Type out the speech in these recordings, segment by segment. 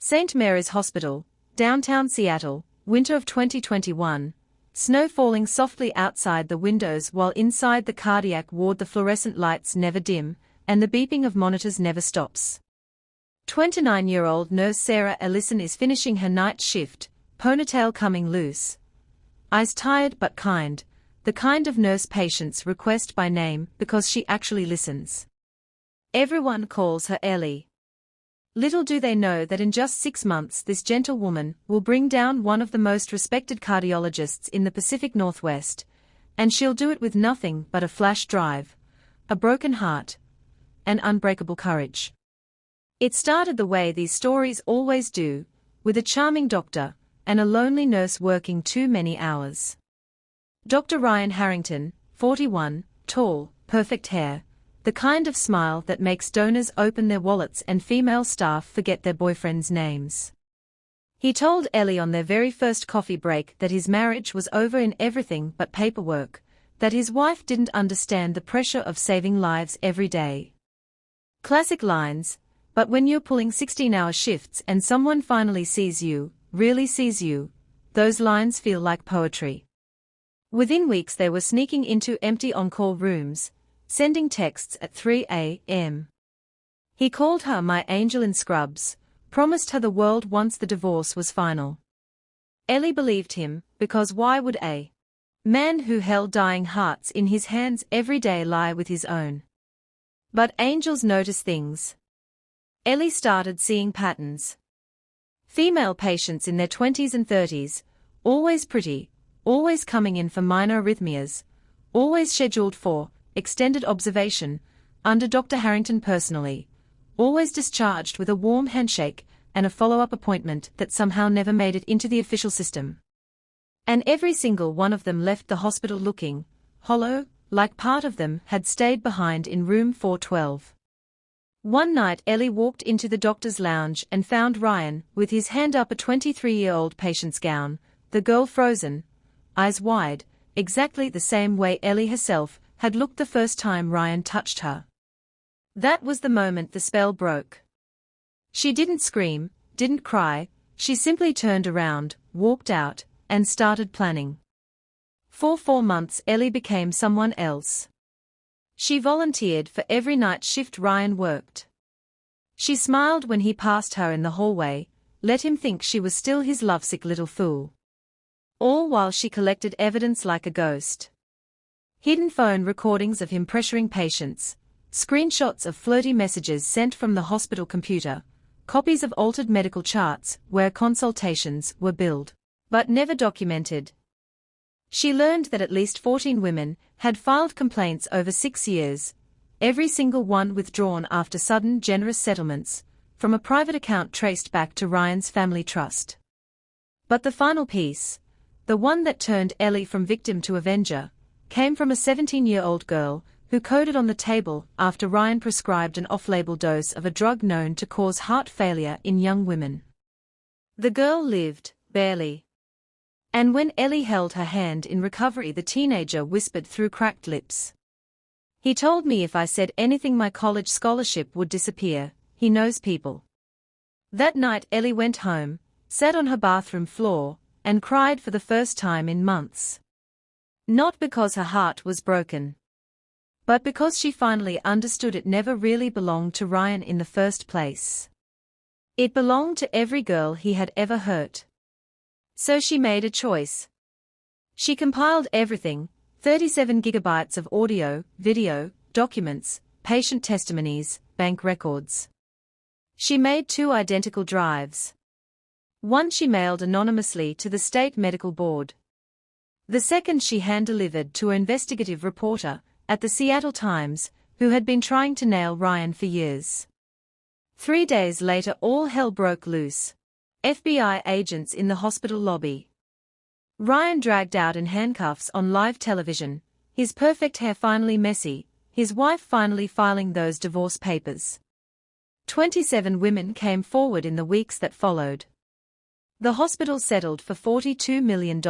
St. Mary's Hospital, downtown Seattle, winter of 2021. Snow falling softly outside the windows while inside the cardiac ward the fluorescent lights never dim, and the beeping of monitors never stops. 29-year-old nurse Sarah Ellison is finishing her night shift, ponytail coming loose. Eyes tired but kind, the kind of nurse patients request by name because she actually listens. Everyone calls her Ellie. Little do they know that in just 6 months this gentle woman will bring down one of the most respected cardiologists in the Pacific Northwest, and she'll do it with nothing but a flash drive, a broken heart, and unbreakable courage. It started the way these stories always do, with a charming doctor and a lonely nurse working too many hours. Dr. Ryan Harrington, 41, tall, perfect hair, the kind of smile that makes donors open their wallets and female staff forget their boyfriends' names. He told Ellie on their very first coffee break that his marriage was over in everything but paperwork, that his wife didn't understand the pressure of saving lives every day. Classic lines, but when you're pulling 16-hour shifts and someone finally sees you, really sees you, those lines feel like poetry. Within weeks they were sneaking into empty on-call rooms, sending texts at 3 a.m. He called her my angel in scrubs, promised her the world once the divorce was final. Ellie believed him, because why would a man who held dying hearts in his hands every day lie with his own? But angels notice things. Ellie started seeing patterns. Female patients in their 20s and 30s, always pretty, always coming in for minor arrhythmias, always scheduled for extended observation, under Dr. Harrington personally, always discharged with a warm handshake and a follow-up appointment that somehow never made it into the official system. And every single one of them left the hospital looking hollow, like part of them had stayed behind in room 412. One night Ellie walked into the doctor's lounge and found Ryan, with his hand up a 23-year-old patient's gown, the girl frozen, eyes wide, exactly the same way Ellie herself had looked the first time Ryan touched her. That was the moment the spell broke. She didn't scream, didn't cry, she simply turned around, walked out, and started planning. For 4 months Ellie became someone else. She volunteered for every night shift Ryan worked. She smiled when he passed her in the hallway, let him think she was still his lovesick little fool. All while she collected evidence like a ghost. Hidden phone recordings of him pressuring patients, screenshots of flirty messages sent from the hospital computer, copies of altered medical charts where consultations were billed, but never documented. She learned that at least 14 women had filed complaints over 6 years, every single one withdrawn after sudden generous settlements, from a private account traced back to Ryan's family trust. But the final piece, the one that turned Ellie from victim to avenger, came from a 17-year-old girl who coded on the table after Ryan prescribed an off-label dose of a drug known to cause heart failure in young women. The girl lived, barely. And when Ellie held her hand in recovery, the teenager whispered through cracked lips. He told me if I said anything my college scholarship would disappear. He knows people. That night Ellie went home, sat on her bathroom floor, and cried for the first time in months. Not because her heart was broken, but because she finally understood it never really belonged to Ryan in the first place. It belonged to every girl he had ever hurt. So she made a choice. She compiled everything, 37 gigabytes of audio, video, documents, patient testimonies, bank records. She made 2 identical drives. One she mailed anonymously to the state medical board. The second she hand-delivered to an investigative reporter at the Seattle Times, who had been trying to nail Ryan for years. 3 days later all hell broke loose. FBI agents in the hospital lobby. Ryan dragged out in handcuffs on live television, his perfect hair finally messy, his wife finally filing those divorce papers. 27 women came forward in the weeks that followed. The hospital settled for $42 million.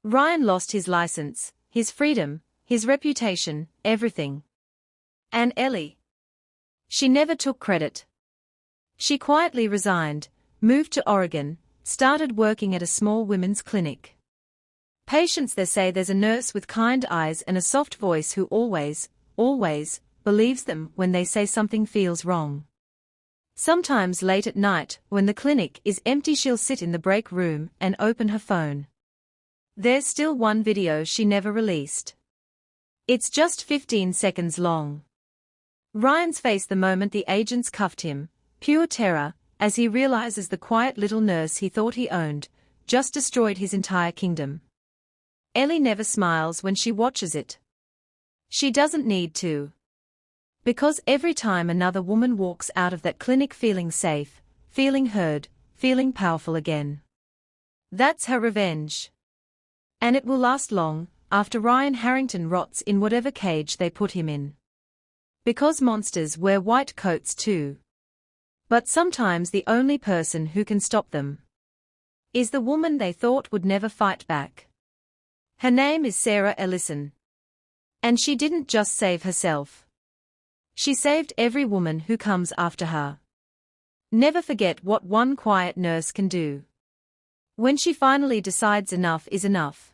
Ryan lost his license, his freedom, his reputation, everything. And Ellie? She never took credit. She quietly resigned, moved to Oregon, started working at a small women's clinic. Patients there say there's a nurse with kind eyes and a soft voice who always believes them when they say something feels wrong. Sometimes late at night, when the clinic is empty, she'll sit in the break room and open her phone. There's still one video she never released. It's just 15 seconds long. Ryan's face the moment the agents cuffed him, pure terror, as he realizes the quiet little nurse he thought he owned, just destroyed his entire kingdom. Ellie never smiles when she watches it. She doesn't need to. Because every time another woman walks out of that clinic feeling safe, feeling heard, feeling powerful again. That's her revenge. And it will last long, after Ryan Harrington rots in whatever cage they put him in. Because monsters wear white coats too. But sometimes the only person who can stop them is the woman they thought would never fight back. Her name is Sarah Ellison. And she didn't just save herself. She saved every woman who comes after her. Never forget what one quiet nurse can do. When she finally decides enough is enough.